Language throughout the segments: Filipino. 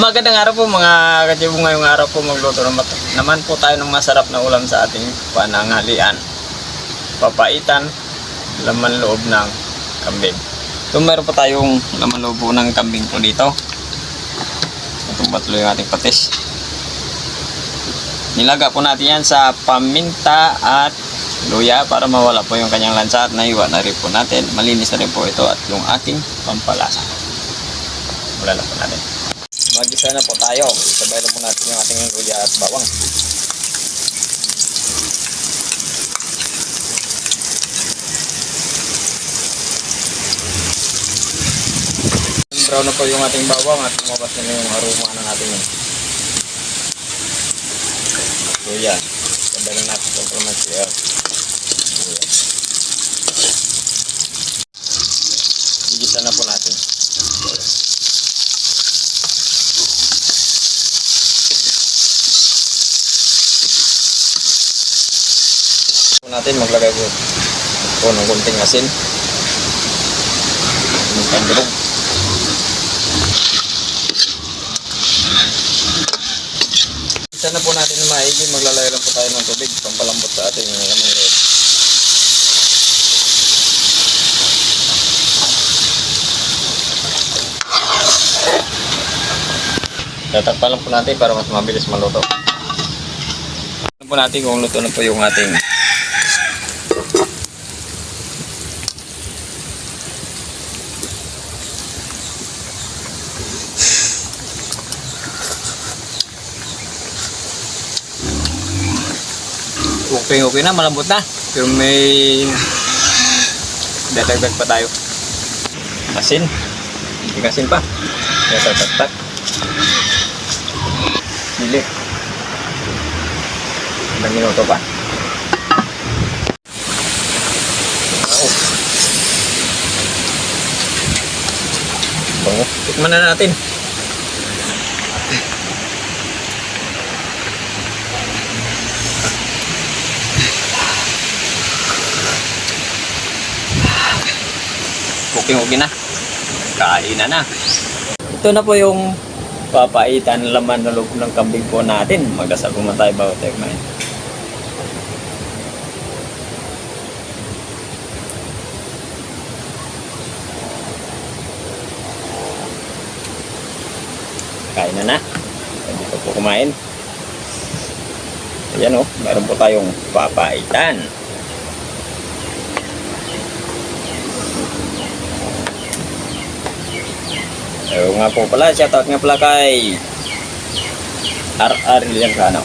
Magandang araw po mga katibo. Ngayong araw po magluto naman po tayo ng masarap na ulam sa ating pananghalian. Papaitan, laman loob ng kambing. So meron po tayong laman loob ng kambing po dito. Itong batlo yung ating patis. Nilaga po natin yan sa paminta at luya para mawala po yung kanyang lansa at naiwa na rin po natin. Malinis na rin po ito at yung ating pampalasa. Wala na po natin. Mag-isa na po tayo. Sabay na po natin yung ating luya at bawang. Brown na po yung ating bawang at lumabas na yung aroma ng ating luya. Sabay na natin itong kalamansi. Mag-isa na po natin. Natin maglagay po ng kunting asin, pandurog, isa na po natin maigi. Maglalagay lang po tayo ng tubig pampalambot sa ating laman loob. Tatakpan lang po natin para mas mabilis maluto. Tignan po natin kung luto na po yung ating okay na, malambot na. Pero may dadagdag pa tayo. Asin. Hindi asin pa. Tatak-tak. Sili. Ilang minuto pa. Bango. Tikman na natin. Okay na. Kain na. Ito na po yung papaitan, laman na loob ng kambing po natin. Magdasal po man tayo bago tayo kumain. Kain na. Dito po kumain. Ayan o, meron po tayong papaitan. Ayaw nga po pala, shoutout nga pala kay RR Liangkano.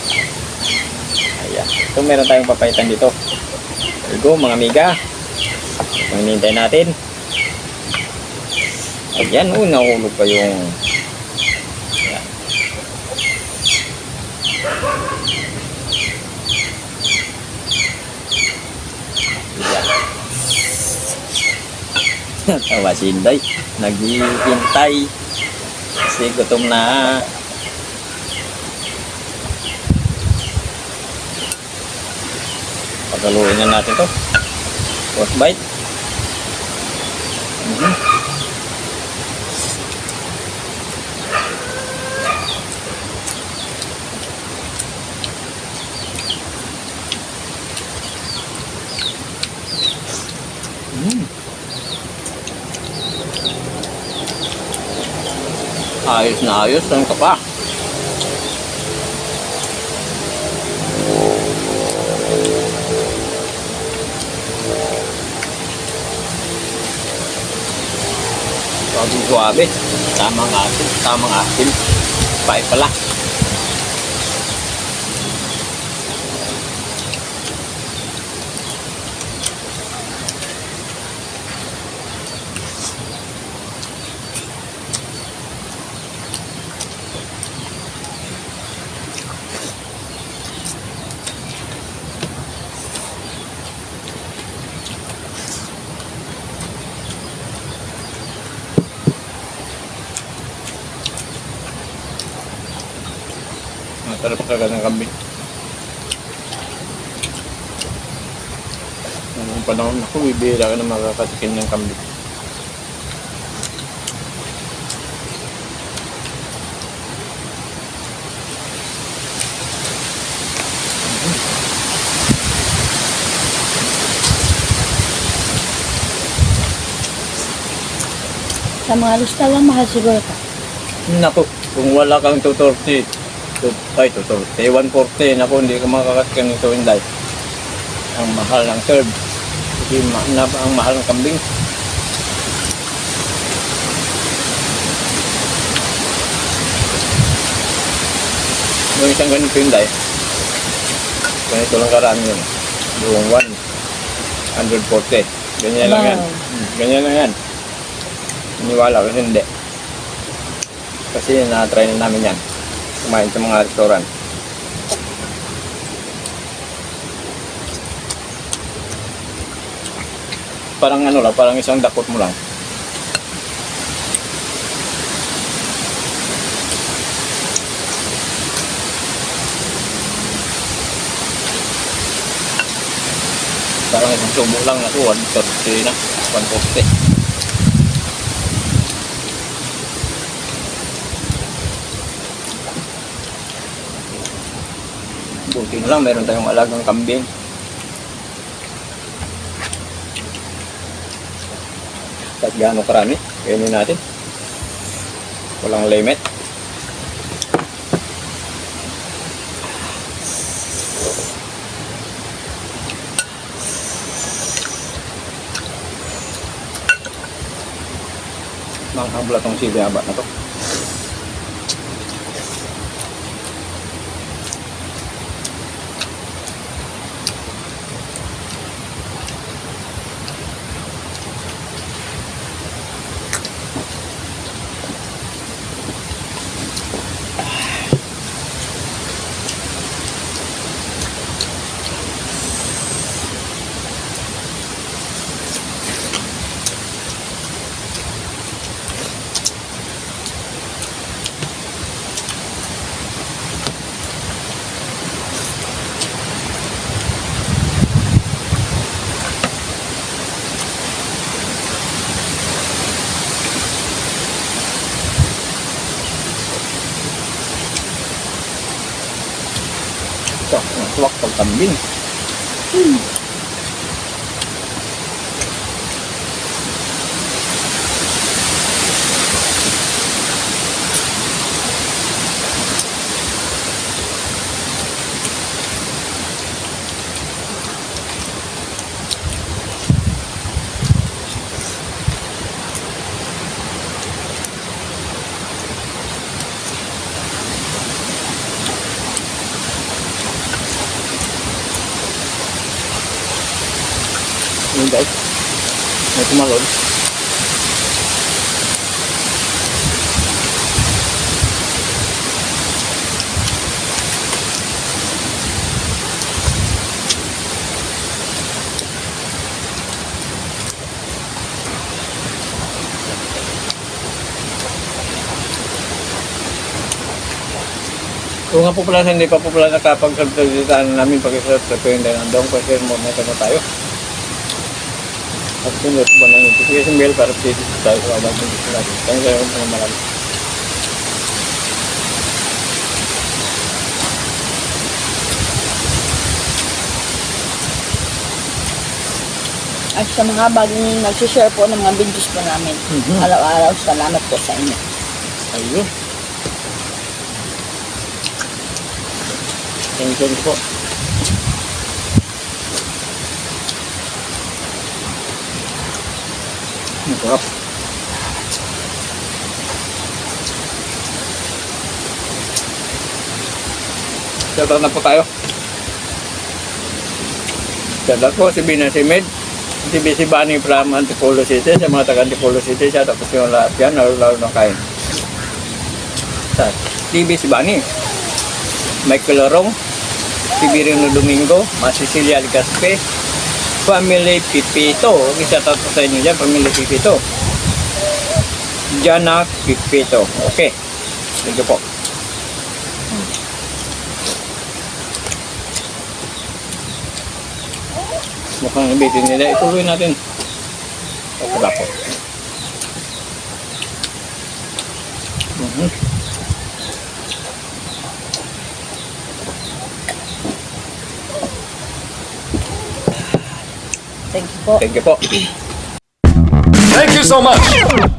Ayan, ito meron tayong papaitan dito. There go mga amiga. Ang hinihintay natin. Ayan o, nahulog pa yung ayan. Ayan. Tawa si Inday, naghihintay kasi gutom na. Pagaluin na natin to. First bite. Ayos na ayos, saan ka pa? Suabe, tamang asin. Pait pala. Masarap talaga ng kambing. Noong panahon ako, bibihira ka na makakatikin ng kambing. Sa mga listawan, mahal siguro ka. Naku, kung wala kang 230, 230, 140, naku, hindi ka makakatkan nito, Inday. Ang mahal ng serve. Hindi ang mahal ng kambing. Yung isang ganito, Inday. Ganito lang karami yun. Yung 140. Ganyan lang yan. Ganyan lang yan. Iniwala ko hindi. Kasi na-try na namin yan. Kumain sa mga restaurant. Parang ano lang, parang isang dakot mo lang. Parang isang subo lang na ito, 130 na, 140. Buti na lang, meron tayong alagang kambing. Kahit gaano karami, kainin natin. Walang limit. Manghang pala itong sili haba na to. Ito, ang tuwak pag kambing. Yun guys, may tumalon. Kung nga po pala hindi pa po pala nakapag-salita namin pag-isarap sa tuwing dahil nandong kasi mo na tayo. At sunod ba ng notification bell para update tayo sa abang ng gusto natin. Thank you mga marami. At sa mga bagong nagsishare po ng mga videos po namin. Araw-araw, salamat po sa inyo. Ayun. Thank you po. Masarap. Shoutout na po tayo. Shoutout po si Bina Simid, si BC Bani from Antipolo City, sa mga taga Antipolo City, shoutout po sa lahat yan, lalo ng kain. Sa TV si Bani, Michael Lorong, si Birino Domingo, Mas Cecilia Algaspe, Family Pipito. Isa-shoutout po sa inyo dyan, Family Pipito. Jana Pipito. Okay. Thank you po. Mukhang nabitin nila. Ituloy natin. Okay ba po? Thank you po. Thank you po. Thank you so much.